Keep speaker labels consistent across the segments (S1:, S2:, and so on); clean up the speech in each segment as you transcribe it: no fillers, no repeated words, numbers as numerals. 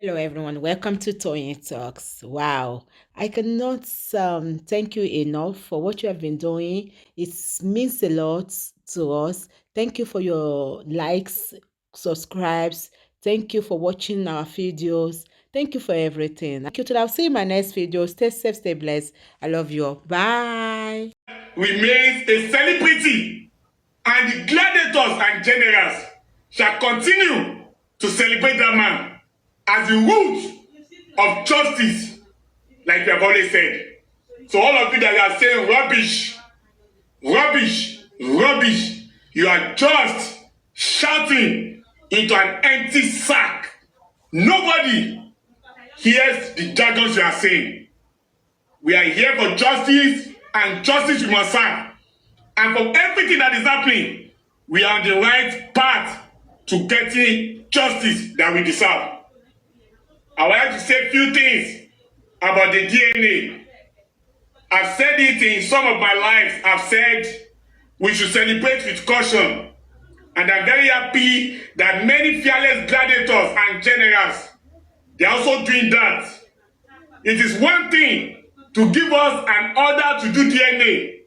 S1: Hello, everyone. Welcome to Toyeen Talks. Wow, I cannot thank you enough for what you have been doing. It means a lot to us. Thank you for your likes, subscribes. Thank you for watching our videos. Thank you for everything. Thank you. Till I'll see you in my next video. Stay safe, stay blessed. I love you all. Bye.
S2: Remains a celebrity, and the gladiators and generals shall continue to celebrate that man as the root of justice, like we have always said. So all of you that are saying rubbish, rubbish, rubbish, you are just shouting into an empty sack. Nobody hears the jargons you are saying. We are here for justice, and justice we must serve. And for everything that is happening, we are on the right path to getting justice that we deserve. I would like to say a few things about the DNA. I've said it in some of my lives. I've said we should celebrate with caution. And I'm very happy that many fearless gladiators and generals, they are also doing that. It is one thing to give us an order to do DNA.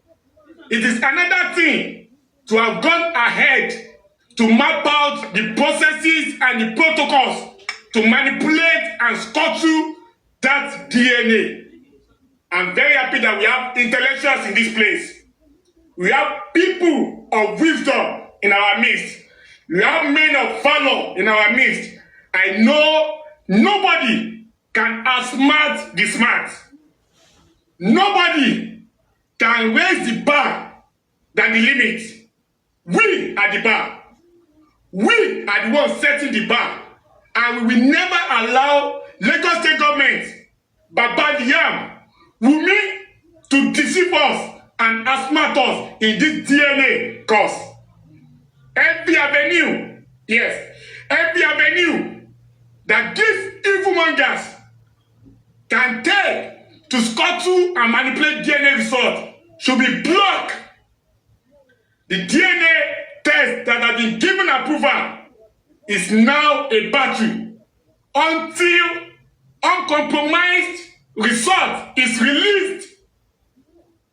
S2: It is another thing to have gone ahead to map out the processes and the protocols to manipulate and scuttle that DNA. I'm very happy that we have intellectuals in this place. We have people of wisdom in our midst. We have men of valor in our midst. I know nobody can outsmart the smart. Nobody can raise the bar than the limit. We are the bar. We are the ones setting the bar. And we will never allow Lagos State government, Baba Liam, Wunmi, to deceive us and outsmart us in this DNA course. Every avenue, yes, every avenue that these evil mongers can take to scuttle and manipulate DNA results should be blocked. The DNA test that has been given approval is now a battery until uncompromised result is released.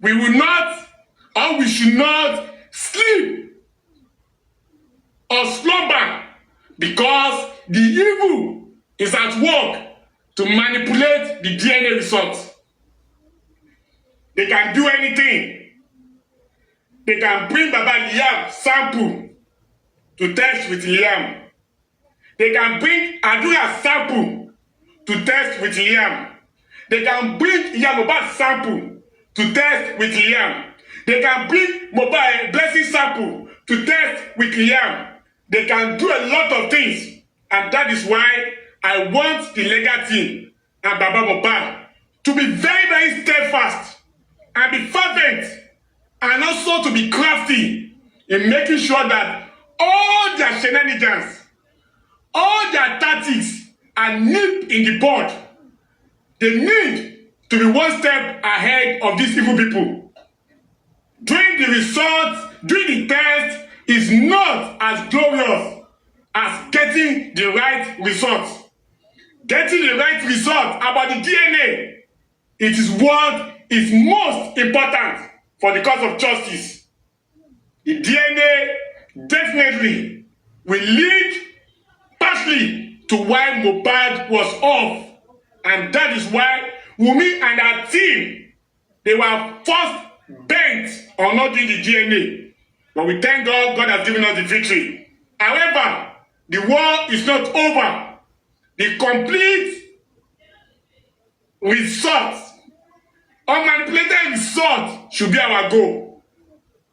S2: We will not, or we should not sleep or slumber, because the evil is at work to manipulate the DNA results. They can do anything. They can bring Baba Liam sample to test with Liam. They can bring Adura sample to test with Liam. They can bring Mohbad sample to test with Liam. They can bring Mohbad blessing sample to test with Liam. They can do a lot of things, and that is why I want the legal team and Baba Mohbad to be very, very steadfast and be fervent, and also to be crafty in making sure that all their shenanigans, all their tactics are nipped in the bud. They need to be one step ahead of these evil people. Doing the results, doing the test is not as glorious as getting the right results. Getting the right result about the DNA, it is what is most important for the cause of justice. The DNA definitely will lead partly to why Mohbad was off. And that is why Wunmi and her team, they were first bent on not doing the DNA. But we thank God, God has given us the victory. However, the war is not over. The complete result, unmanipulated result, should be our goal.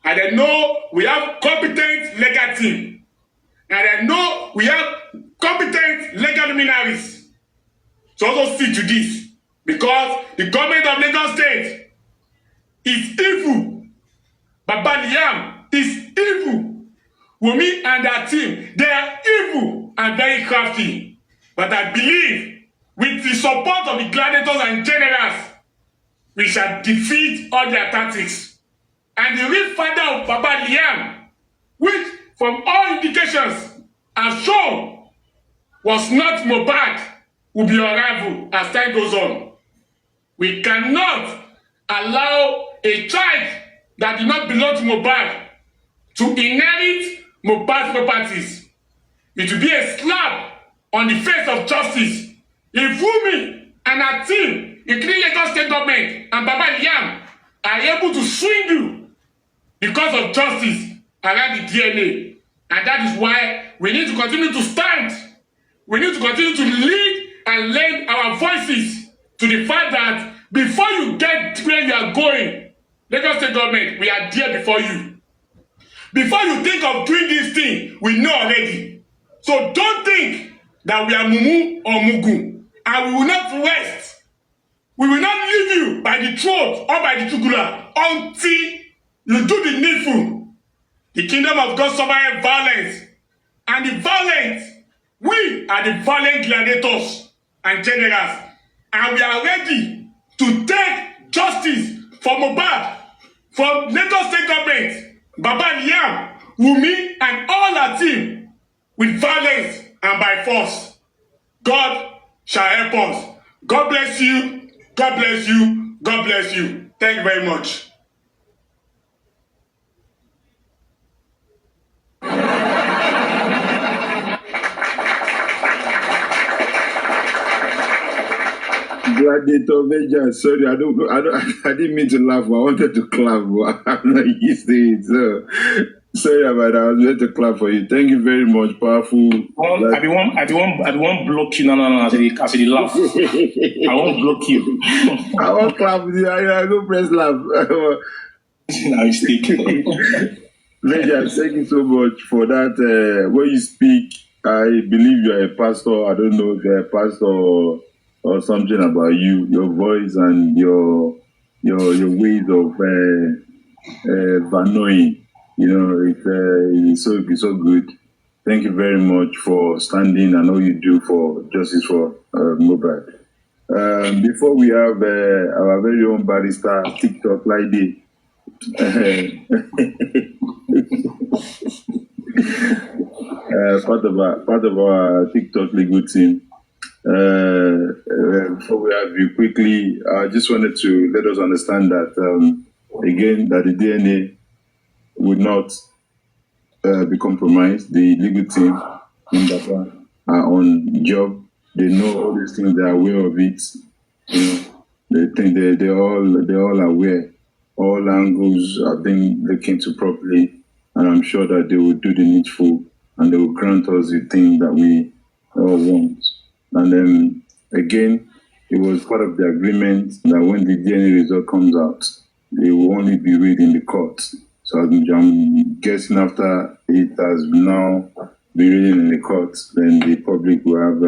S2: And I know we have competent legal team. And I know we have competent legal luminaries to also see to this. Because the government of Lagos State is evil. Baba Liam is evil. Wunmi and her team, they are evil and very crafty. But I believe with the support of the gladiators and generals, we shall defeat all their tactics. And the real father of Baba Liam, which from all indications are shown, was not Mohbad, will be unraveled as time goes on. We cannot allow a child that did not belong to Mohbad to inherit Mohbad's properties. It will be a slap on the face of justice if Wunmi and her team, including Lagos State government and Baba Liam, are able to swindle because of justice around the DNA. And that is why we need to continue to stand. We need to continue to lead and lend our voices to the fact that before you get where you are going, Lagos State government, we are there before you. Before you think of doing this thing, we know already. So don't think that we are Mumu or Mugu, and we will not rest. We will not leave you by the throat or by the jugular until you do the needful. The kingdom of God suffers violence, and the violent, we are the violent gladiators and generals, and we are ready to take justice for Mohbad, from Lagos State government, Baba Liam, Wunmi, and all our team with violence and by force. God shall help us. God bless you. God bless you. God bless you. Thank you very much.
S3: Gladiator Major, sorry, I didn't mean to laugh. I wanted to clap, but I'm not used to it. So sorry about that. I was ready to clap for you. Thank you very much, powerful.
S4: I won't block you. No. I said laugh. I won't block you.
S3: I won't clap with you. I go press laugh.
S4: Now you stick.
S3: Major, thank you so much for that. When you speak, I believe you're a pastor. I don't know if you're a pastor or something about you, your voice and your ways of vanoing. It's so good. Thank you very much for standing and all you do for justice for Mohbad. Before we have our very own barrister TikTok lady, part of our TikTok legal team. Before we have you quickly, I just wanted to let us understand that again that the DNA would not be compromised. The legal team in Dakar are on job. They know all these things. They are aware of it. They think they're all aware. All angles are being looked into properly, and I'm sure that they will do the needful and they will grant us the thing that we all want. And then again, it was part of the agreement that when the DNA result comes out, it will only be read in the court. So I'm guessing after it has now been reading in the court, then the public will have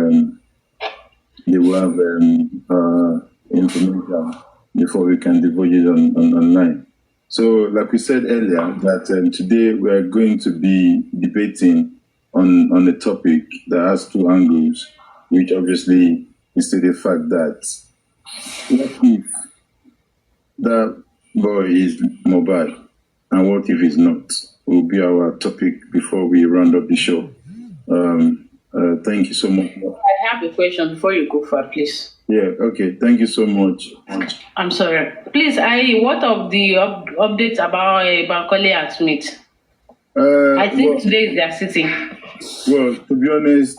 S3: information before we can divulge it online. So, like we said earlier, that today we are going to be debating on a topic that has two angles, which obviously is to the fact that what if that boy is Mohbad and what if he's not? Will be our topic before we round up the show. Thank you so much.
S5: I have a question before you go far, please.
S3: Yeah, okay. Thank you so much.
S5: I'm sorry. Please, what of the updates about Bankole and Smith? I think today is their sitting.
S3: Well, to be honest,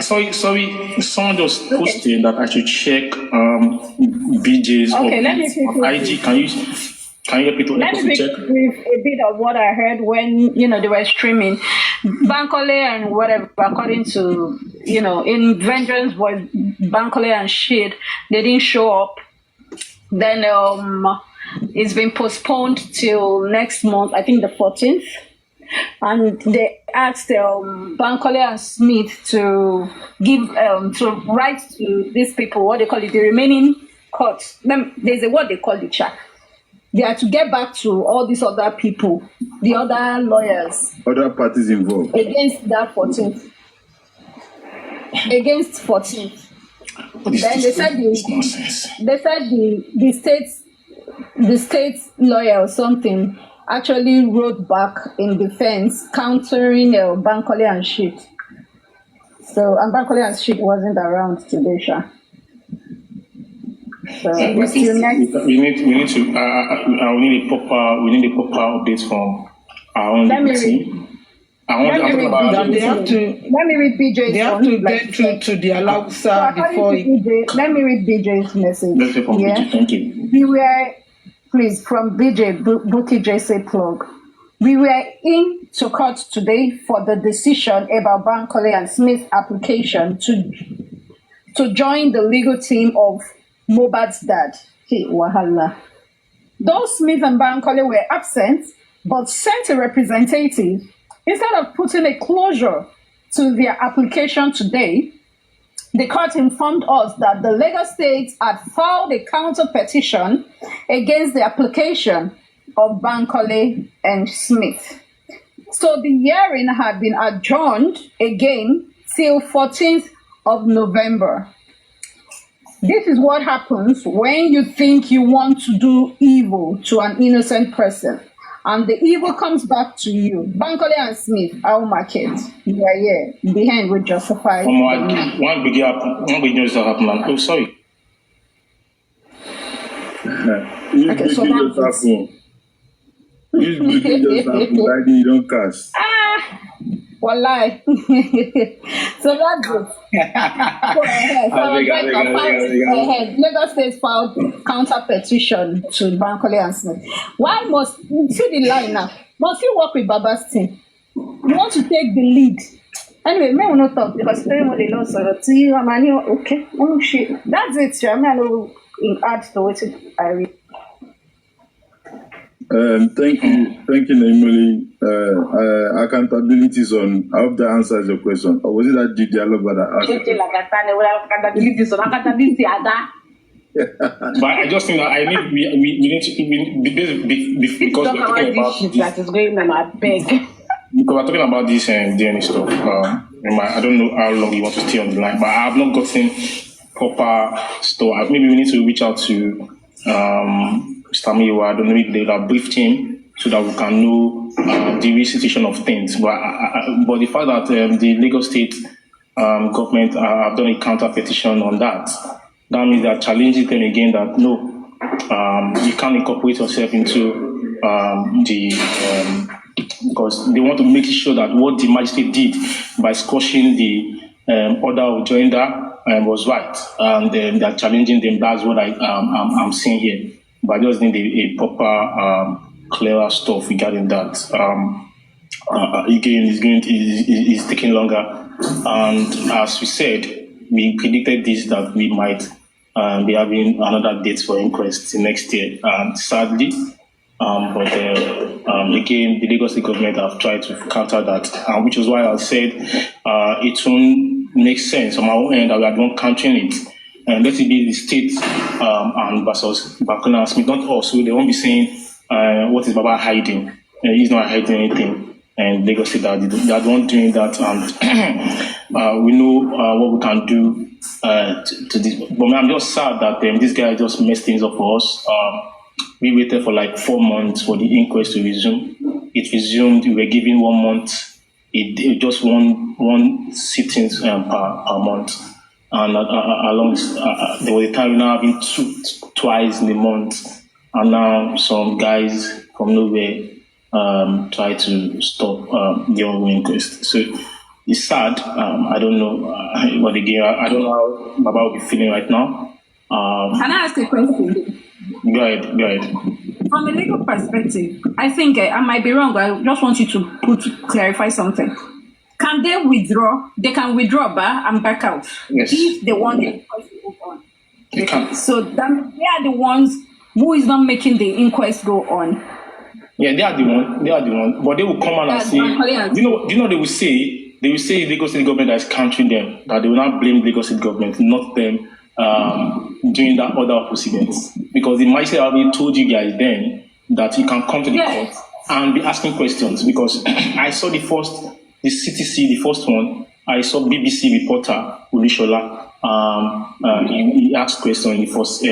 S4: Sorry. Someone just posted that I should check BJ's
S6: Okay, let me
S4: IG. Can you repeat what
S6: Let me
S4: check?
S6: brief a bit of what I heard when they were streaming. Bankole and whatever, according to in Vengeance Voice, Bankole and shit, they didn't show up. Then it's been postponed till next month, I think the 14th. And they asked Bankole and Smith to give to write to these people what they call it, the remaining courts. There's a what they call the chat. They are to get back to all these other people, the other lawyers,
S3: other parties involved
S6: against that 14th. Against 14th. Then they said the state lawyer or something actually wrote back in defense, countering Bankole and shit. So, and Bankole and Sheik wasn't around today, Sha. So, it's still next.
S4: We need a proper update from our own team.
S6: Let me read BJ's.
S1: They have to get through to the Alausa before.
S6: Let me read BJ's message.
S4: Let's from BJ. Thank you.
S6: We were, please, from BJ, Bookie JC plug. We were in to court today for the decision about Bankole and Smith's application to join the legal team of Mohbad's dad. Hey, wahala. Though Smith and Bankole were absent, but sent a representative, instead of putting a closure to their application today, the court informed us that the Lagos State had filed a counter petition against the application of Bankole and Smith. So the hearing had been adjourned again till 14th of November. This is what happens when you think you want to do evil to an innocent person, and the evil comes back to you. Bankole and Smith, our market. Yeah. Behind we justify.
S4: One big news that happened. Oh, sorry.
S3: Okay, so that's it. You don't cast.
S6: Wallahi. So that's it. Lagos State filed counter petition to Bankole and Smith. Why must see the line now? Must you work with Baba's team? You want to take the lead. Anyway, may we not talk because very much they lost okay. Oh shit. That's it. I will add to what I read.
S3: Thank you, Emily. Accountabilities on. I hope that answers your question. Or was it that dialogue that
S4: But I just think that we need to because we're talking about
S5: that is going on. I beg.
S4: Because we're talking about this DNA stuff. I don't know how long you want to stay on the line, but I have not gotten proper stuff. Maybe we need to reach out to Mr. Miwa. I don't know if they'll have briefed him so that we can know the real situation of things. But the fact that the Lagos State government have done a counter petition on that means they're challenging them again that no, you can't incorporate yourself into because they want to make sure that what the magistrate did by squashing the order of joinder was right, and they're challenging them. That's what I'm seeing here. But I just need a proper, clearer stuff regarding that. Again, it's taking longer, and as we said, we predicted this that we might be having another date for inquest next year. Sadly, but again, the Lagos State government have tried to counter that, which is why I said it won't make sense on our own end that we are not countering it. And let it be the state and versus Bankole and Smith, not us. So they won't be saying, what is Baba hiding? He's not hiding anything. And Lagos State that they are not doing that. And we know what we can do to this. But I'm just sad that this guy just messed things up for us. We waited for like 4 months for the inquest to resume. It resumed. We were given 1 month. It just one sitting per month. And along there was a time now having twice in a month, and now some guys from nowhere try to stop the ongoing inquest. So it's sad. I don't know, but again, I don't know how Baba will be feeling right now.
S6: Can I ask a question?
S4: Go ahead.
S6: From a legal perspective, I think I might be wrong. I just want you to clarify something. Can they withdraw? They can withdraw and back out.
S4: Yes.
S6: If they want the inquest to go on.
S4: They can.
S6: So they are the ones who is not making the inquest go on.
S4: Yeah, they are the one. But they will come out and say, you know they will say Lagos State government that is countering them, that they will not blame Lagos State government, not them doing that other proceedings. Because the magistrate already told you guys then that you can come to the court and be asking questions. Because I saw the CTC, the first one, I saw BBC reporter, Ulishola, he asked questions in the first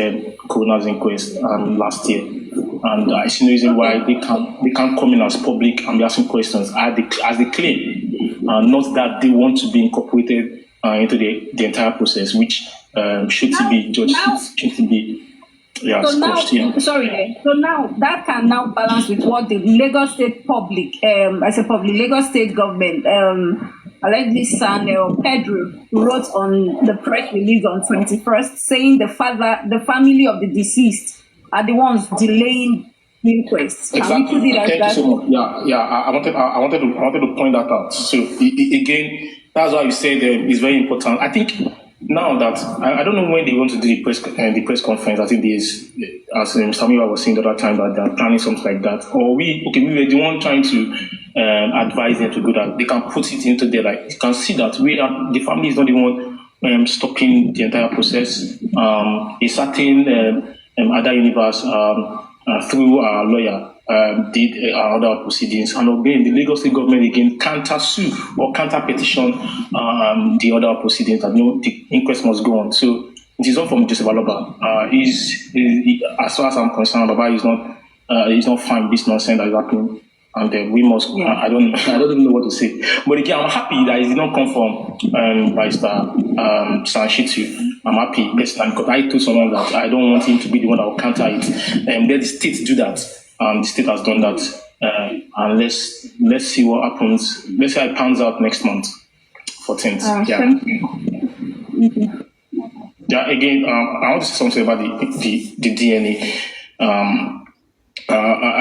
S4: coroner's inquest last year. And I see no reason why they can't come in as public and be asking questions as they claim. Not that they want to be incorporated into the entire process, which should be judged, should be squashed.
S6: So now that can now balance with what the Lagos State Lagos State government, allegedly son Pedro wrote on the press release on 21st, saying the family of the deceased are the ones delaying the inquest.
S4: Exactly. Thank you so much. I wanted to point that out. So again, that's why you said it's very important. I think now that I don't know when they want to do the press conference. I think there's, as Samuel was saying the other time, that they're planning something like that. Or we were the one trying to advise them to do that. They can put it into there. Like you can see that the family is not the one stopping the entire process. A certain other universe through our lawyer did other proceedings, and again the Lagos State government again counter sue or counter petition the other proceedings that the inquest must go on. So it is not from Joseph Aloba. As far as I'm concerned, Baba is not fine with this nonsense that is happening. And we must. I don't even know what to say. But again, I'm happy that it did not come from Barrister Sanshitu. I'm happy personally because I told someone that I don't want him to be the one that will counter it. Let the state do that. The state has done that. And let's see what happens. Let's see how it pans out next month, 14th.
S6: Thank you.
S4: Yeah. Again, I want to say something about the DNA.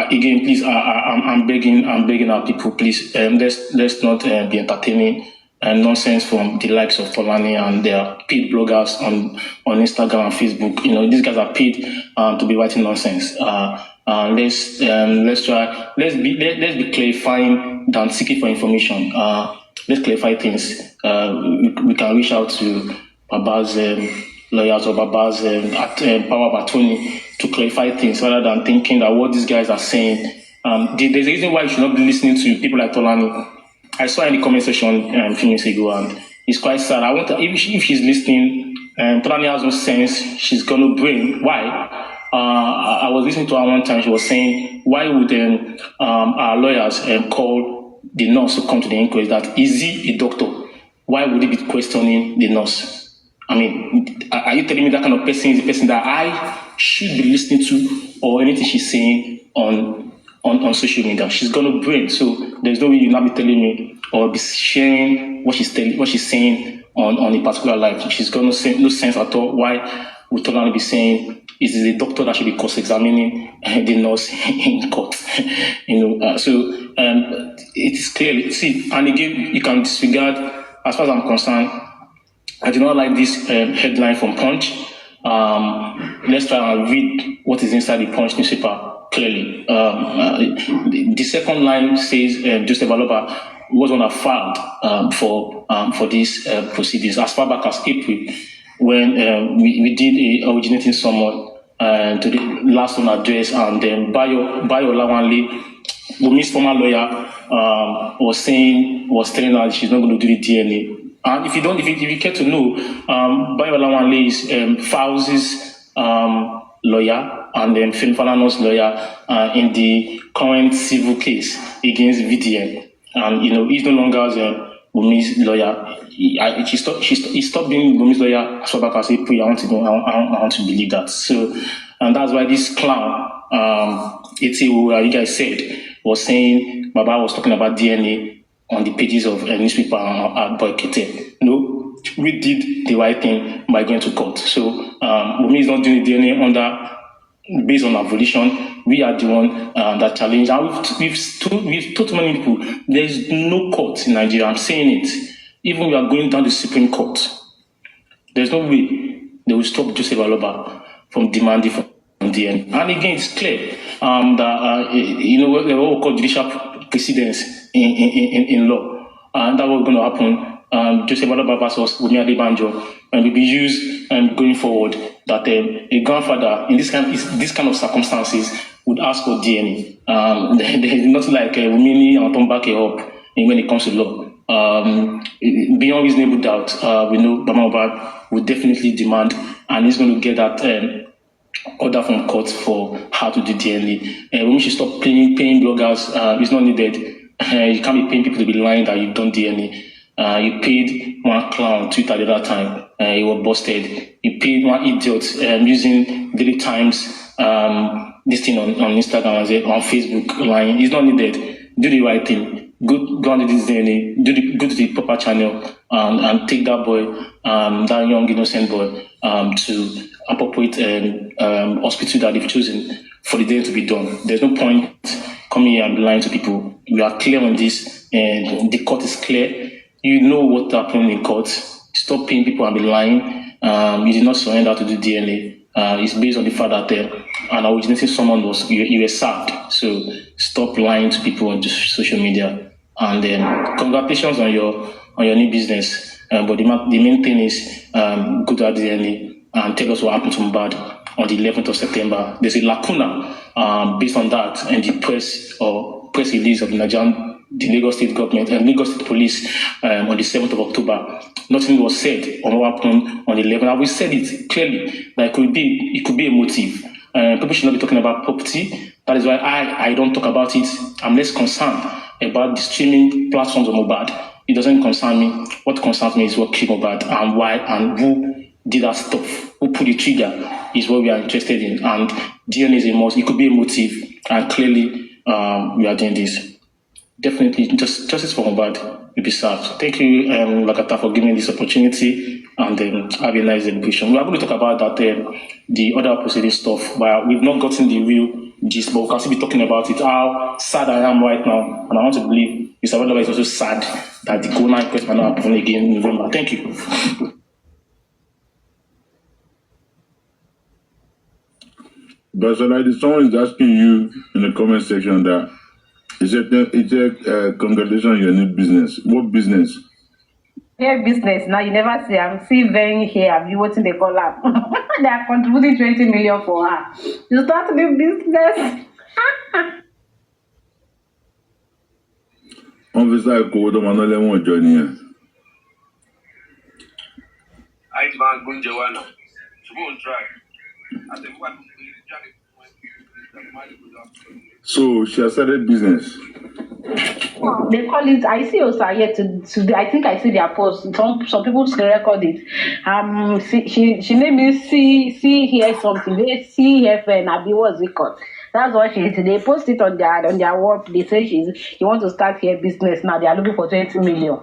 S4: Again, please, I'm begging our people, please, let's not be entertaining nonsense from the likes of Tolani and their paid bloggers on Instagram and Facebook. These guys are paid to be writing nonsense. Let's be clarifying than seeking for information. Let's clarify things. We can reach out to Baba's lawyers or Baba's power of attorney to clarify things rather than thinking that what these guys are saying. There's a reason why you should not be listening to people like Tolani. I saw in the comment section a few minutes ago, and it's quite sad. If she's listening, Tolani has no sense. She's gonna bring. Why? I was listening to her one time. She was saying, why would our lawyers call the nurse to come to the inquest? That is he a doctor? Why would he be questioning the nurse? I mean, are you telling me that kind of person is the person that I should be listening to, or anything she's saying on social media? She's gonna bring. So there's no way you'll not be telling me or be sharing what she's saying on a particular life. She's gonna say no sense at all. Why would Tolani be saying is it a doctor that should be cross-examining the nurse in court? So it is clearly, see, and again, you can disregard, as far as I'm concerned, I do not like this headline from Punch. Let's try and read what is inside the Punch newspaper clearly. The second line says Joseph Aloba was on a filed for these proceedings as far back as April, when we did a originating summon to the last known address, and then Bayo Lawanle, Wunmi's former lawyer, was telling her she's not going to do the DNA. And if you care to know, Bayo Lawanle is Fauzi's lawyer and then Femi Falana's lawyer in the current civil case against VDM. And he's no longer Wunmi's lawyer. He stopped being Wunmi's lawyer as far back as April. I want to believe that. So, and that's why this clown, you guys said, was saying Baba was talking about DNA on the pages of a newspaper at Boykete. No, we did the right thing by going to court. So Wunmi is not doing the DNA based on our volition. We are the one that challenged. And we've told many people there is no court in Nigeria. I'm saying it. Even we are going down the Supreme Court. There's no way they will stop Joseph Aloba from demanding from DNA. And again, it's clear that what we call judicial precedence in law, and that was going to happen. Joseph Aloba versus Wunmi Adebanjo, and will be used going forward. That a grandfather in this kind of circumstances would ask for DNA. There is nothing like Wunmi and Tom back up when it comes to law. Beyond reasonable doubt, we know Mohbad will definitely demand, and he's going to get that order from court for how to do DNA. We should stop paying bloggers. It's not needed. You can't be paying people to be lying that you've done DNA. You paid one clown on Twitter the other time. He was busted. He paid one idiot using Daily Times this thing on Instagram as on Facebook line. It's not needed. Do the right thing. Go on to this DNA. Go to the proper channel and take that boy, that young innocent boy, to appropriate hospital that they've chosen for the day to be done. There's no point coming here and be lying to people. We are clear on this, and the court is clear. You know what happened in court. Stop paying people and be lying. You did not surrender to the DNA. It's based on the fact that an originating someone you were served. So stop lying to people on social media. And then congratulations on your new business. But the main thing is go to the DNA and tell us what happened to Mohbad on the 11th of September. There's a lacuna based on that and the press release of the Lagos State government and Lagos State Police on the 7th of October. Nothing was said on what happened on the 11th. And we said it clearly that it could be a motive. People should not be talking about property. That is why I don't talk about it. I'm less concerned about the streaming platforms of Mohbad. It doesn't concern me. What concerns me is what killed Mohbad and why and who did that stuff. Who put the trigger is what we are interested in. And DNA is a must. It could be a motive. And clearly, we are doing this. Definitely, justice for Mohbad will be served. Thank you, Lakata, for giving me this opportunity, and have a nice celebration. We are going to talk about that, the other proceeding stuff, but we've not gotten the real gist, but we can still be talking about it, how sad I am right now, and I want to believe Mr. Wadaba is also sad that the Corona inquest might not happen again in November. Thank you.
S3: But someone is asking you in the comment section that it's a congratulations on your new business. What business?
S5: Hair business. Now you never see. I'm still very here. I'm watching the call up. They are contributing 20 million for her. You start a new business.
S3: Officer Kodo Manole won't join you.
S2: I demand Gunjawana. She won't try. I think what
S3: So she has started business.
S5: They call it. I see also yet to. I think I see their post. Some people can record it. She made me see hear something. They see hear Nabi what's it called? That's what she is. They post it on their work. They say she wants to start her business now. They are looking for 20 million.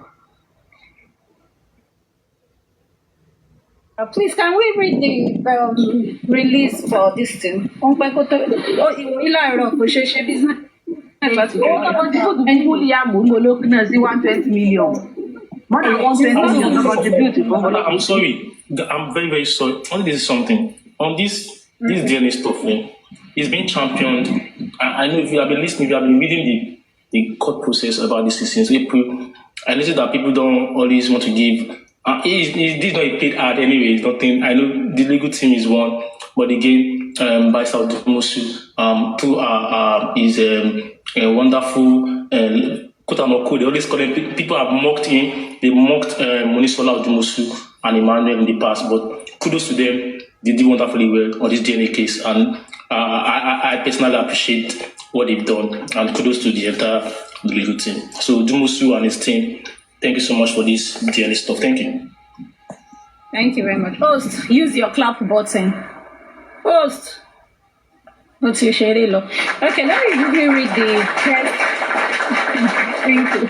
S6: Please, can we read the release for this thing?
S5: Business. 120 million. More than 120 million contributed.
S4: I'm sorry. I'm very, very sorry. Only this is something. On this DNA stuff, it's been championed. I know if you have been listening, if you have been reading the court process about this since April, I noticed that people don't always want to give. This is not a paid ad anyway. It's nothing. I know the legal team is one, but again, by Saudi Mosu, through is a wonderful quote unquote. They always call them. People have mocked him. They mocked Monisola Mosu and Emmanuel in the past, but kudos to them. They did wonderfully well on this DNA case, and I personally appreciate what they've done, and kudos to the entire legal team. So Dumusu and his team, thank you so much for this DNA stuff. Thank you.
S6: Thank you very much. Host, use your clap button. Host. What's your share? Okay, let me quickly read the text. Thank you.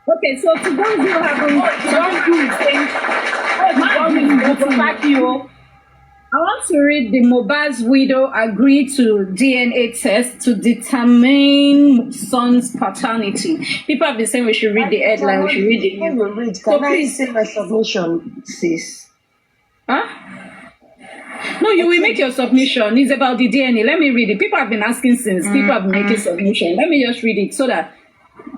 S6: Okay, so to those who haven't I want to read the Mohbad's widow agreed to DNA test to determine son's paternity. People have been saying we should read the headline, we should read the news.
S1: So please say my submission, sis.
S6: Huh? No, you will make your submission. It's about the DNA. Let me read it. People have been asking since. People have been making submission. Let me just read it so that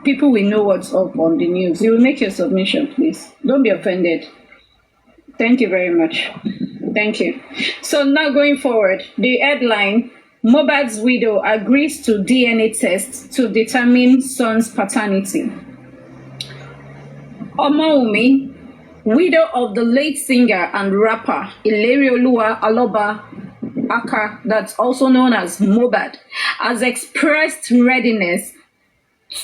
S6: people will know what's up on the news. You will make your submission, please. Don't be offended. Thank you very much. Thank you. So now going forward, the headline, Mohbad's widow agrees to DNA test to determine son's paternity. Wunmi, widow of the late singer and rapper Ilerioluwa Aloba Aka, that's also known as Mohbad, has expressed readiness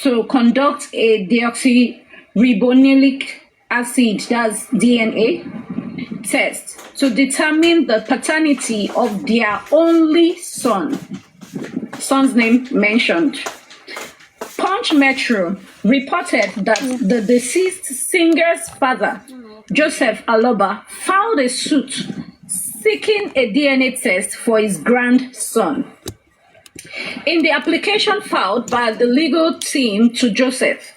S6: to conduct a deoxyribonyllic acid, that's DNA, test to determine the paternity of their only son's name mentioned. Punch Metro reported that the deceased singer's father, Joseph Aloba, filed a suit seeking a DNA test for his grandson. In the application filed by the legal team to Joseph,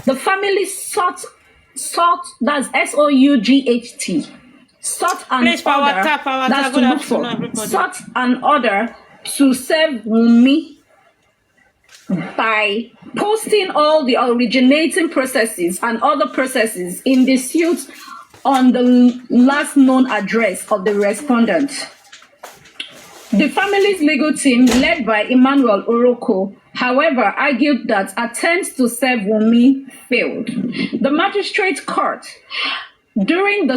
S6: the family sought that's SOUGHT, sought an
S1: Please,
S6: order, that's to look for, sought an order to serve Wunmi by posting all the originating processes and other processes in the suit on the last known address of the respondent. The family's legal team, led by Emmanuel Oroko, however, argued that attempts to serve Wunmi failed. The magistrate court, during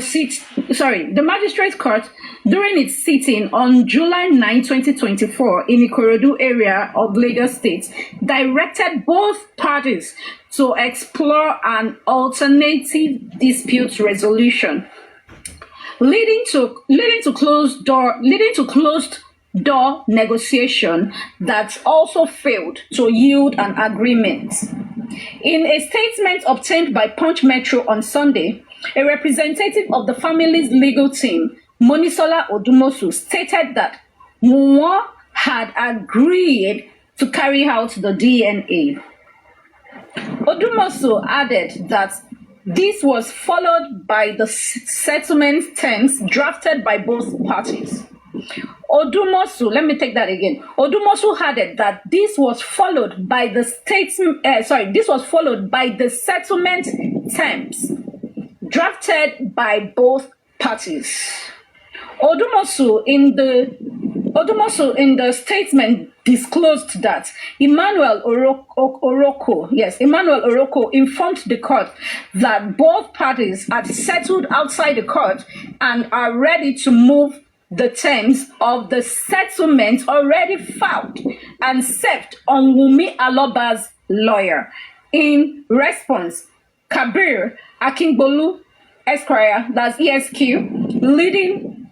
S6: its sitting on July 9, 2024, in Ikorodu area of Lagos State, directed both parties to explore an alternative dispute resolution, leading to closed door negotiation that also failed to yield an agreement. In a statement obtained by Punch Metro on Sunday, a representative of the family's legal team, Monisola Odumosu, stated that Wunmi had agreed to carry out the DNA. Odumosu added that this was followed by the settlement terms drafted by both parties. Odumosu, let me take that again. Odumosu added that this was followed by the settlement terms drafted by both parties. Odumosu in the statement disclosed that Emmanuel Oroko informed the court that both parties had settled outside the court and are ready to move the terms of the settlement already filed and served on Wunmi Aloba's lawyer. In response, Kabir Akingbolu Esquire, that's ESQ, leading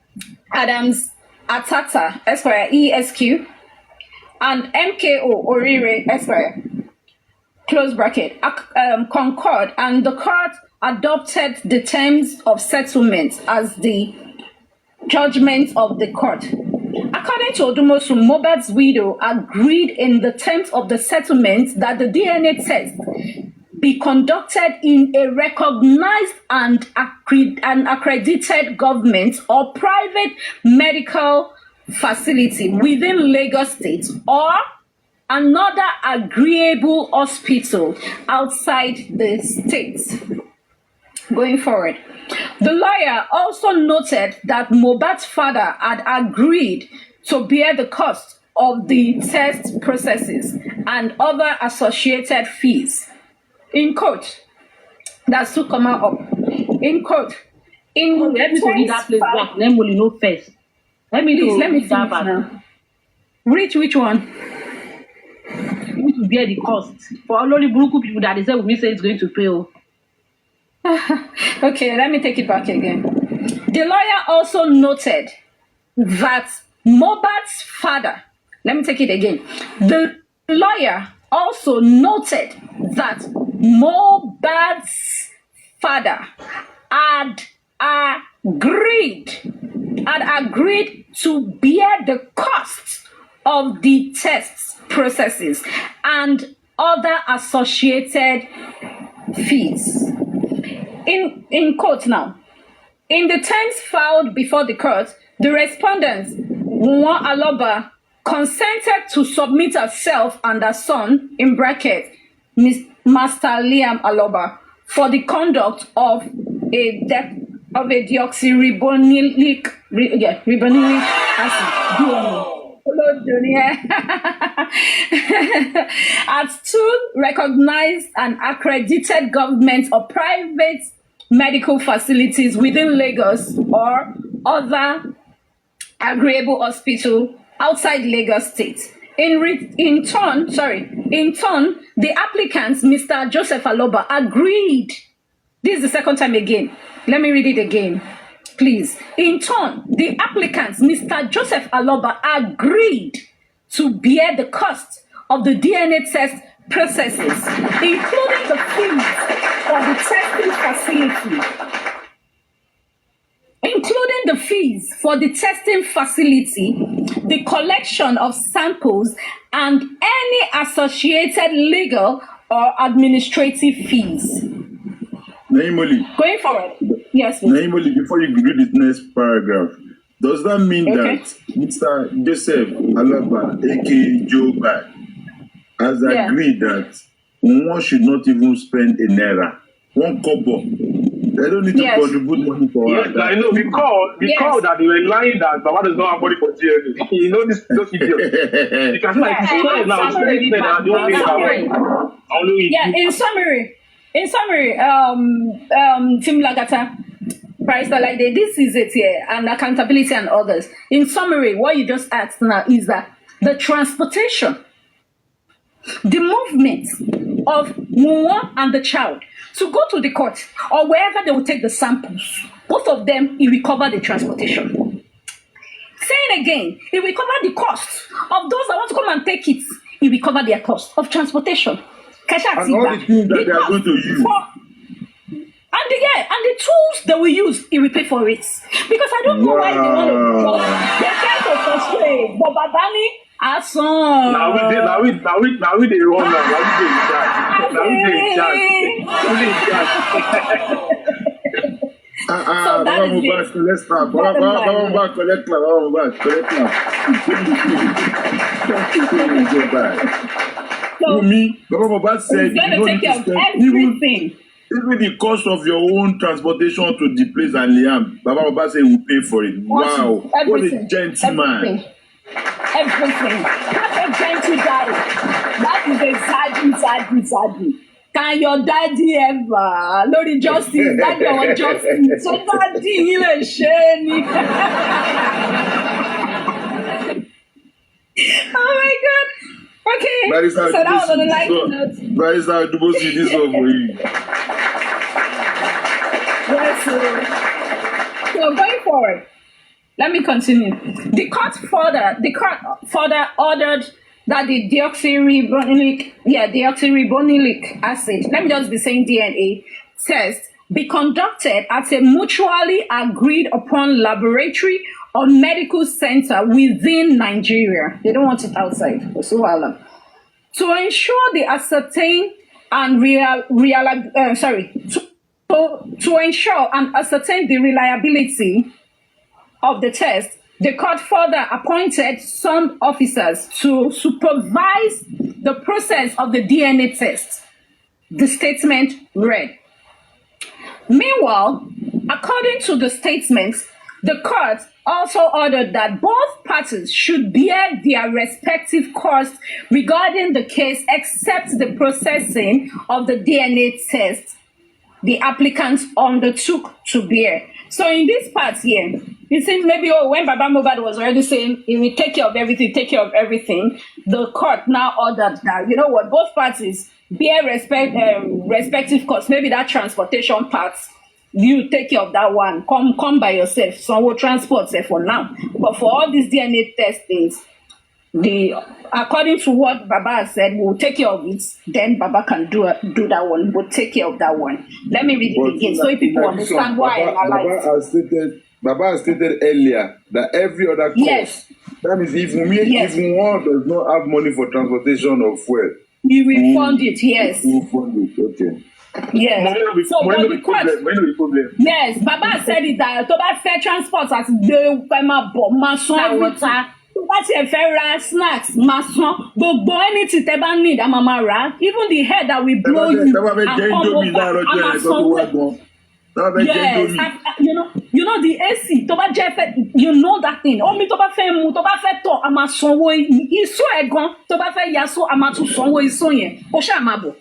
S6: Adams Atata Esquire, ESQ, and MKO Orire Esquire, close bracket, concurred, and the court adopted the terms of settlement as the judgment of the court. According to Odumosu, Mohbad's widow agreed in the terms of the settlement that the DNA test be conducted in a recognized and accredited government or private medical facility within Lagos State or another agreeable hospital outside the state. Going forward, the lawyer also noted that Mohbad's father had agreed to bear the cost of the test processes and other associated fees. In court, that's to come up. In court,
S5: let me read that place back. Let me know first.
S6: Let me finish now. Read which one?
S5: You need to bear the cost for only Buruku people that they say we say it's going to fail.
S6: Okay, let me take it back again. The lawyer also noted that Mohbad's father, let me take it again. The lawyer also noted that Mohbad's father had agreed to bear the cost of the test processes and other associated fees. In court now, in the terms filed before the court, the respondent, Wunmi Aloba, consented to submit herself and her son, in bracket, Master Liam Aloba, for the conduct of a deoxyribonyllic acid. At two recognized and accredited government or private medical facilities within Lagos or other agreeable hospital outside Lagos State. In turn, the applicants, Mr. Joseph Aloba, agreed. This is the second time again. Let me read it again, please. In turn, the applicants, Mr. Joseph Aloba, agreed to bear the cost of the DNA test processes, including the fees for the testing facility. Including the fees for the testing facility, the collection of samples, and any associated legal or administrative fees.
S3: Naimoli.
S6: Going forward. Yes, please.
S3: Naimoli, before you read the next paragraph, does that mean that Mr. Joseph Alaba, aka Joe Bad, has agreed that one should not even spend a naira, one kobo? They don't need to contribute money for
S7: yes,
S3: that.
S7: I know. We called that they were lying that Baba does not have money for DNA. You know this those idiots. You can see like it's clear now. It's very clear that they don't pay
S6: In summary, Tim Lagata, Barrister like this is it here, and accountability and others. In summary, what you just asked now is that the transportation, the movement of Wunmi and the child to go to the court or wherever they will take the samples, both of them, it will cover the transportation. Saying again, it will cover the cost of those that want to come and take it. It will cover their cost of transportation.
S3: And all the things that they are going to use.
S6: And the tools they will use, it will pay for it. Because I don't know why they want to. They try to persuade, but Babani, Ason.
S7: Now we they run now. Now we they in charge.
S6: So that is it.
S3: Let's start. Collect Wunmi, Baba Mohbad said
S6: he's going to take care of everything.
S3: Even the cost of your own transportation to the place and Liam, Baba Mohbad said we'll pay for it. Wow, what a gentleman.
S6: Everything. That's a gentle daddy. That is a zaddy. Can your daddy ever? Lord Justice, daddy or justice. So daddy, he'll shame. Oh my God. Okay. So that was on the light note.
S3: Barrister Advocacy, this one for you.
S6: Yes, so going forward, let me continue. The court further ordered that the deoxyribonilic acid, let me just be saying DNA test, be conducted at a mutually agreed upon laboratory or medical center within Nigeria. They don't want it outside. To ensure the ascertain and to ensure and ascertain the reliability of the test, the court further appointed some officers to supervise the process of the DNA test. The statement read. Meanwhile, according to the statement, the court also ordered that both parties should bear their respective costs regarding the case except the processing of the DNA test the applicants undertook to bear. So in this part here, it seems maybe when Baba Mohbad was already saying he will take care of everything, the court now ordered that, you know what, both parties bear respective costs. Maybe that transportation part, you take care of that one. Come by yourself. Some will transport for now. But for all these DNA testings, according to what Baba said, we'll take care of it. Then Baba can do that one. We'll take care of that one. Let me read it again so people understand why I analyze.
S3: Baba has stated earlier that every other cost, that means if one does not have money for transportation of fuel,
S6: you will fund it, yes.
S3: You fund it, okay.
S6: Yes.
S7: When the problem?
S6: Yes, Baba said it that to buy fair transport as the water. Tó bá tiẹ̀ fẹ́ ra snacks, máa san. Gbogbo anything tẹ́ bá need, a máa rà. Even the hair that we blow you and come over, a máa sanwó. Yes, you know the AC tó bá jẹ́ fẹ́, you know that thing. Omi tó bá fẹ́ mu, tó bá fẹ́ tọ̀, a máa sanwó. Iṣu ẹ̀ gan, tó bá fẹ́ yaṣọ, a máa tún sanwó iṣu yẹn. Ó ṣáà máa bọ̀.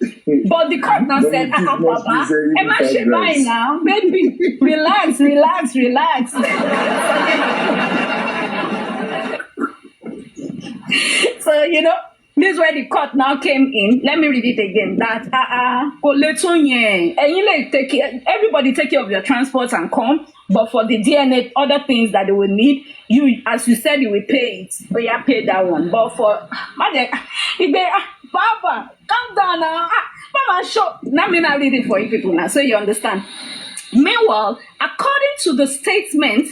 S6: But the court now said, Baba, ẹ má ṣe báyìí now. Baby, relax. So So, this is where the court now came in. Let me read it again. That everybody take care of your transport and come, but for the DNA, other things that they will need, as you said, you will pay it. But you pay that one. But for Papa, calm down now. Mama, show. Let me now read it for you people now, so you understand. Meanwhile, according to the statement,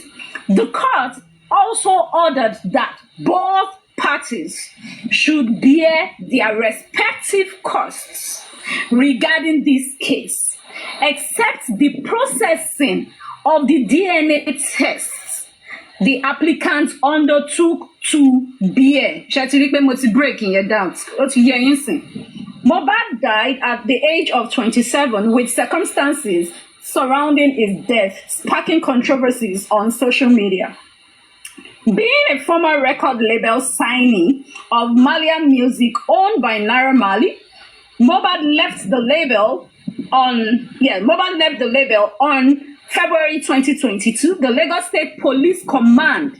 S6: the court also ordered that both parties should bear their respective costs regarding this case, except the processing of the DNA tests the applicant undertook to bear. Breaking your doubts. Mohbad died at the age of 27 with circumstances surrounding his death sparking controversies on social media. Being a former record label signee of Malian Music owned by Naira Marley, Mohbad left the label on February 2022. The Lagos State Police Command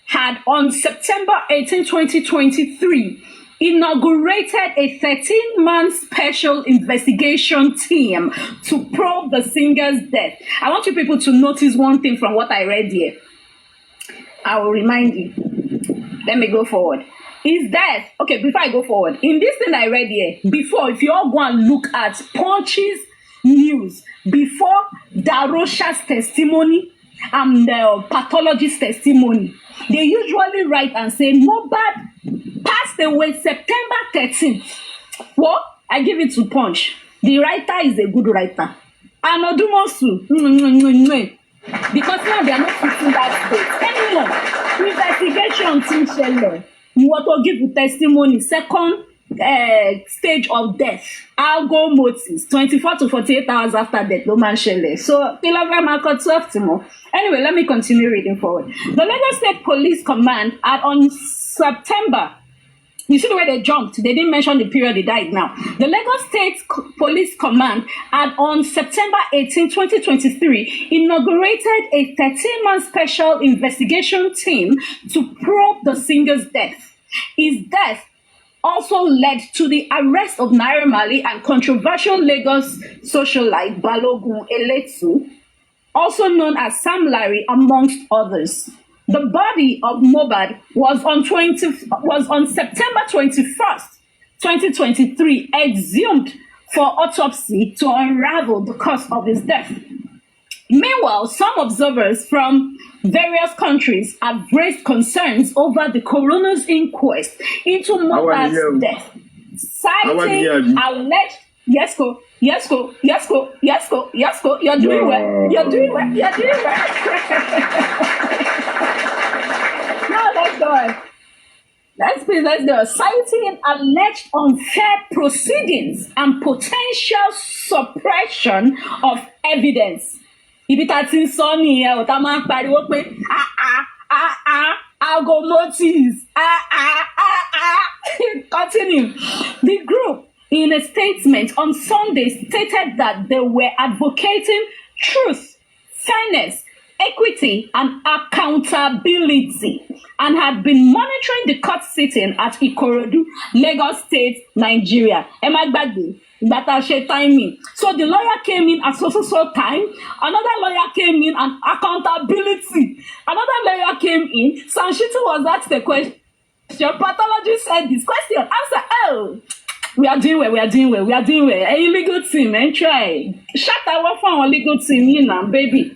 S6: had on September 18, 2023, inaugurated a 13-man special investigation team to probe the singer's death. I want you people to notice one thing from what I read here. I will remind you. Let me go forward. Is that okay? Before I go forward, in this thing I read here, before, if you all go and look at Punch's news, before Darosha's testimony and the pathologist's testimony, they usually write and say Mohbad passed away September 13th. Well, I give it to Punch. The writer is a good writer. Anodumosu. Because now they are not fixing that date anymore. Investigation team Shelle. You want to give the testimony, second stage of death. Algo motives, 24 to 48 hours after death, no man Shelle. So, anyway, let me continue reading forward. The Lagos State Police Command had on September. You see the way they jumped. They didn't mention the period they died now. The Lagos State Police Command had on September 18, 2023, inaugurated a 13-man special investigation team to probe the singer's death. His death also led to the arrest of Naira Marley and controversial Lagos socialite Balogun Eletu, also known as Sam Larry, amongst others. The body of Mohbad was on September 21st, 2023, exhumed for autopsy to unravel the cause of his death. Meanwhile, some observers from various countries have raised concerns over the coroner's inquest into Mohbad's death, citing alleged Yes, go. You're doing well. Now let's go. Let's go. Citing alleged unfair proceedings and potential suppression of evidence. Ibi tá ti ń sọ nìyẹn, tá máa ń pariwo pé algo motives. Continue. The group, in a statement on Sunday, stated that they were advocating truth, fairness, equity, and accountability, and had been monitoring the court sitting at Ikorodu, Lagos State, Nigeria. Timing. So the lawyer came in at so time, another lawyer came in and accountability, another lawyer came in. Sanshiti was asked the question. Your pathologist said this question. Answer, we are doing well. Hey, legal team, try. Shut up for our legal team, baby.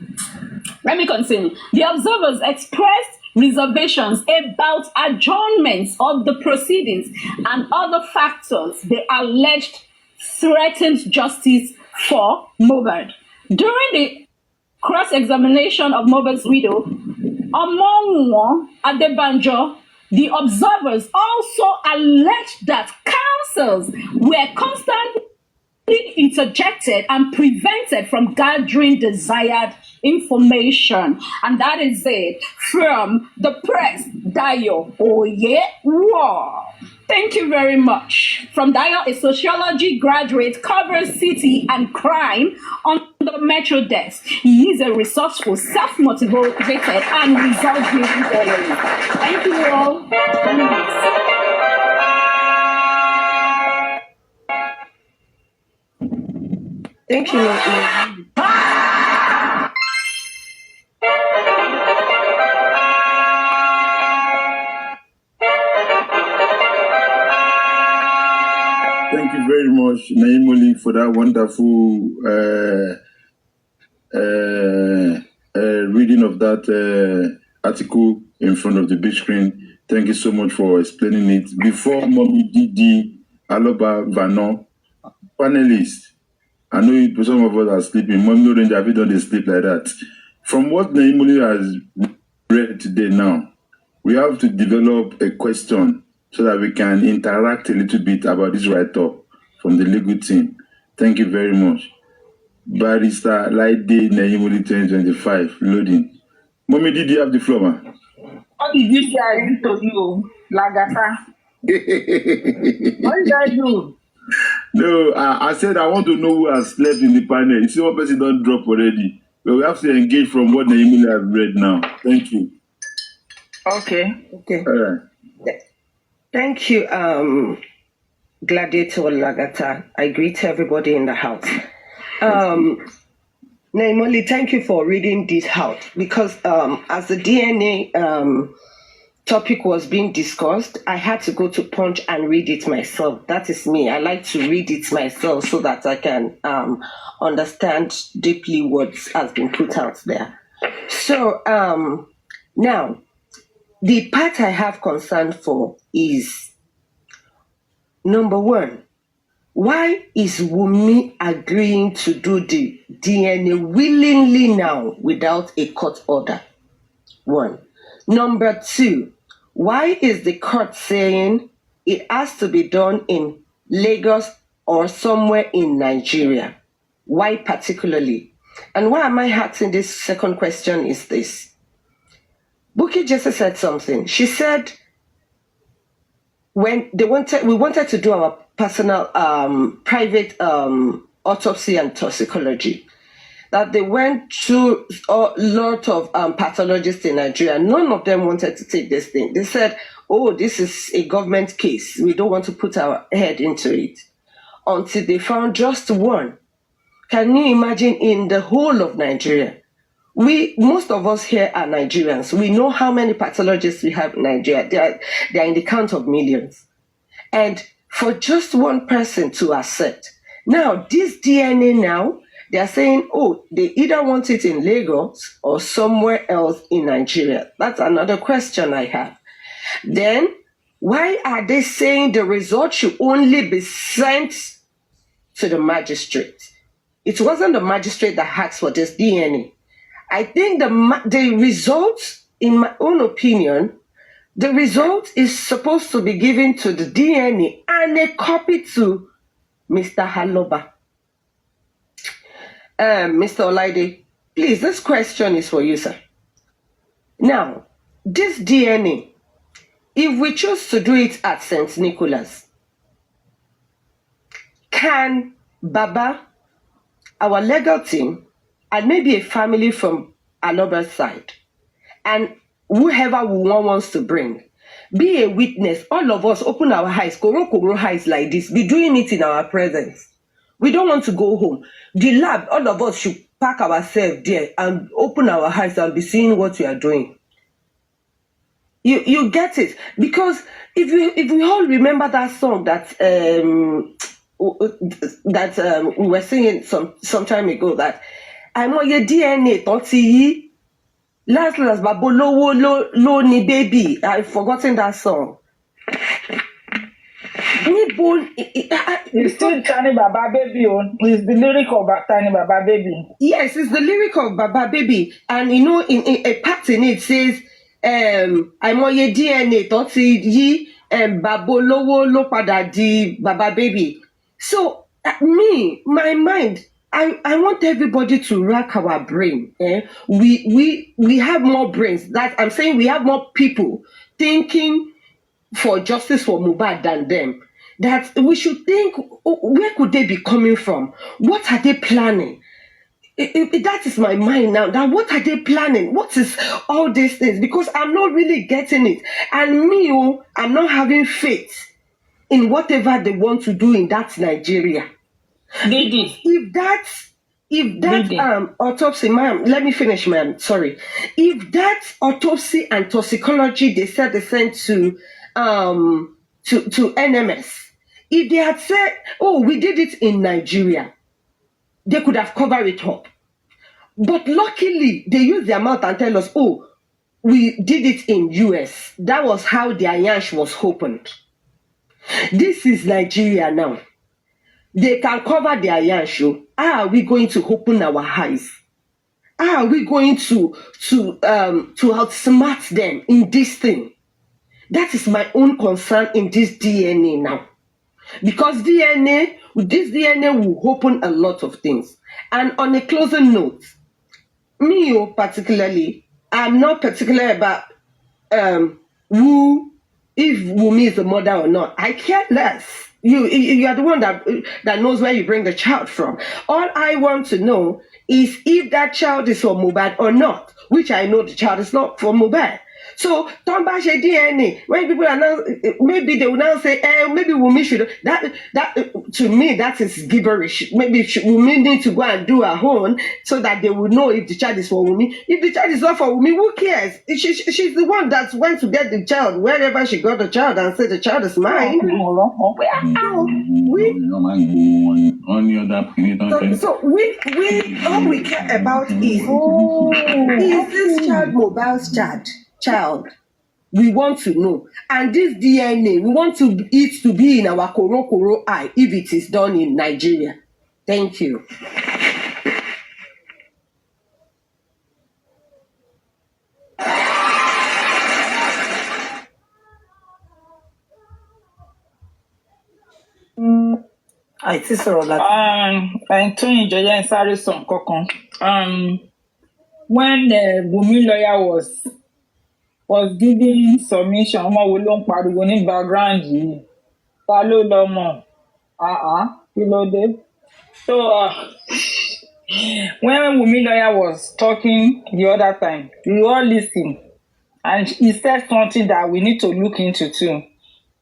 S6: Let me continue. The observers expressed reservations about adjournments of the proceedings and other factors they alleged threatened justice for Mohbad. During the cross-examination of Mohbad's widow, Omonwo Adebanjo, the observers also alleged that counsels were constantly interjected and prevented from gathering desired information. And that is it from the press. Dayo Oye War. Thank you very much. From Dayo, a sociology graduate, covers city and crime on the Metro desk. He is a resourceful, self-motivated, and result-driven journalist. Thank you all.
S8: Thank you.
S3: Thank you very much, Naimoli, for that wonderful reading of that article in front of the big screen. Thank you so much for explaining it. Before Mommy Didi, Aloba Vanon, panelists, I know some of us are sleeping. Mommy Orange, have you done the sleep like that? From what Naimoli has read today now, we have to develop a question so that we can interact a little bit about this write-up from the legal team. Thank you very much. Barrister Light Day Naimoli 2025 loading. Mommy, did you have the floor, ma?
S5: What did you say I did to you, Lagata? What did I do?
S3: No, I said I want to know who has slept in the panel. You see, one person don't drop already. But we have to engage from what Naimoli has read now. Thank you.
S5: Okay.
S8: Okay.
S3: All right.
S8: Thank you, Gladiator Lagata. I greet everybody in the house. Naimoli, thank you for reading this out because as the DNA topic was being discussed, I had to go to Punch and read it myself. That is me. I like to read it myself so that I can understand deeply what has been put out there. So now, the part I have concern for is, number one, why is Wunmi agreeing to do the DNA willingly now without a court order? One. Number two, why is the court saying it has to be done in Lagos or somewhere in Nigeria? Why particularly? And why am I asking this second question is this. Buki just said something. She said when we wanted to do our personal private autopsy and toxicology, that they went to a lot of pathologists in Nigeria. None of them wanted to take this thing. They said, oh, this is a government case. We don't want to put our head into it. Until they found just one. Can you imagine in the whole of Nigeria? Most of us here are Nigerians. We know how many pathologists we have in Nigeria. They are in the count of millions. And for just one person to accept. Now, this DNA now, they are saying, oh, they either want it in Lagos or somewhere else in Nigeria. That's another question I have. Then, why are they saying the result should only be sent to the magistrate? It wasn't the magistrate that asked for this DNA. I think the result, in my own opinion, the result is supposed to be given to the DNA and a copy to Mr. Haloba. Mr. Olaide, please, this question is for you, sir. Now, this DNA, if we choose to do it at St. Nicholas, can Baba, our legal team, and maybe a family from Aloba's side, and whoever wants to bring, be a witness, all of us open our eyes, koro eyes like this, be doing it in our presence. We don't want to go home. The lab, all of us should pack ourselves there and open our eyes and be seeing what we are doing. You get it? Because if we all remember that song that we were singing some time ago, that I'm on your DNA, last babo lo ni baby. I've forgotten that song.
S5: It's still Tiny Baba Baby. It's the lyric of Tiny Baba Baby.
S8: Yes, it's the lyric of Baba Baby. And you know, in a part in it says, I'm on your DNA, babo lo pada di Baba Baby. So, my mind, I want everybody to rack our brain. We have more brains. That I'm saying we have more people thinking for justice for Mohbad than them. That we should think, where could they be coming from? What are they planning? That is my mind now. That what are they planning? What is all these things? Because I'm not really getting it. And I'm not having faith in whatever they want to do in that Nigeria.
S6: Didi.
S8: If that autopsy, ma'am, let me finish, ma'am. Sorry. If that autopsy and toxicology they said they sent to NMS, if they had said, oh, we did it in Nigeria, they could have covered it up. But luckily, they used their mouth and tell us, oh, we did it in US. That was how their yansh was opened. This is Nigeria now. They can cover their yansh. How are we going to open our eyes? How are we going to outsmart them in this thing? That is my own concern in this DNA now. Because this DNA will open a lot of things. And on a closing note, me particularly, I'm not particular about if Wunmi is the mother or not. I care less. You are the one that knows where you bring the child from. All I want to know is if that child is for Mohbad or not, which I know the child is not for Mohbad. So, Tombashe DNA, when people announce, maybe they will now say, maybe Wunmi should, that to me, that is gibberish. Maybe Wunmi need to go and do her own so that they will know if the child is for Wunmi. If the child is not for Wunmi, who cares? She's the one that went to get the child, wherever she got the child and said the child is mine. So we all we care about is this child Mohbad's child? We want to know. And this DNA, we want it to be in our koro eye if it is done in Nigeria. Thank you.
S6: àìtí sọ̀rọ̀ láti. Tóyìn Jọjá ń sáré sọ nǹkan kan. When the Wunmi lawyer was giving submission, ọmọ wo ló ń pariwo ní background yìí? Ta ló lọ mọ̀? Kí ló dé? So when Wunmi lawyer was talking the other time, we all listened, and he said something that we need to look into too.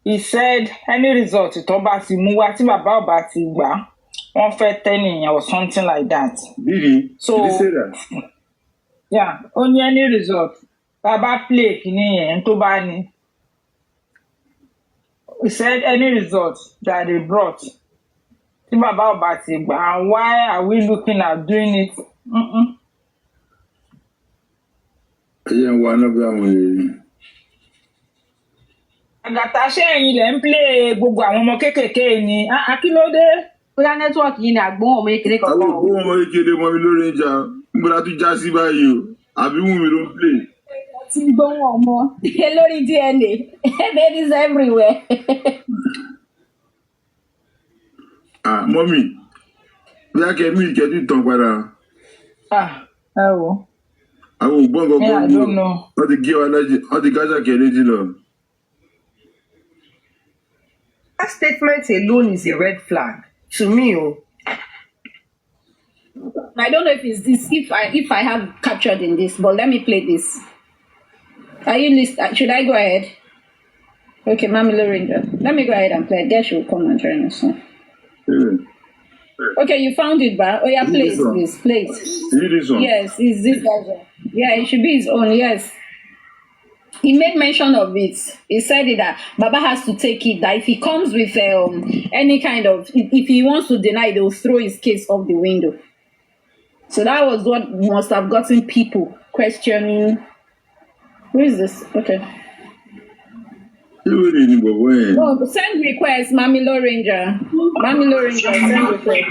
S6: He said any result tó bá ti mú wá tí bàbá ò bá ti gbà, wọ́n fẹ́ tẹ́ nìyẹn or something like that.
S3: Really?
S6: So,
S3: did he say that?
S6: Yeah, only any result. Baba play kini yẹn tó bá ní. He said any result that they brought. Tí bàbá ò bá ti gbà, and why are we looking at doing it? Àgàtà ṣé ẹ̀yin lẹ̀ ń play gbogbo àwọn ọmọ kéékèèké ni? Kí ló dé?
S5: Bóyá nẹ́tíwọ̀kì yìí ni àgbọ̀n ọmọ kékeré kankan.
S3: Àwọn ògbó ọmọ kékeré mọ́ mi lórí ìjà. Ń bọ́dá tún já sí báyìí o. Àbí Wunmi ló ń play.
S5: Tí gbóhùn ọmọ lórí DNA. Babies everywhere.
S3: Mọ́mì, bí a kẹ́ mí ìkẹ́jú ìtàn padà.
S6: Ẹ wò.
S3: Àwọn ògbọ́n kankan
S6: I don't know.
S3: Wọ́n ti gé wa lẹ́jì, wọ́n ti gájà kẹ́ léjì lọ.
S8: That statement alone is a red flag to me.
S5: I don't know if it's this, if I have captured in this, but let me play this. Are you listening? Should I go ahead? Okay, Mamilo Ranger. Let me go ahead and play it. There she will come and join us. Okay, you found it, ba? Oh yeah, play it, please. Play it.
S3: Is it this one?
S5: Yes, it's this guy. Yeah, it should be his own, yes. He made mention of it. He said that Baba has to take it, that if he comes with any kind of, if he wants to deny, they will throw his case off the window. So that was what must have gotten people questioning. Who is this? Okay. Oh, send request, Mamilo Ranger. Mamilo Ranger, send request.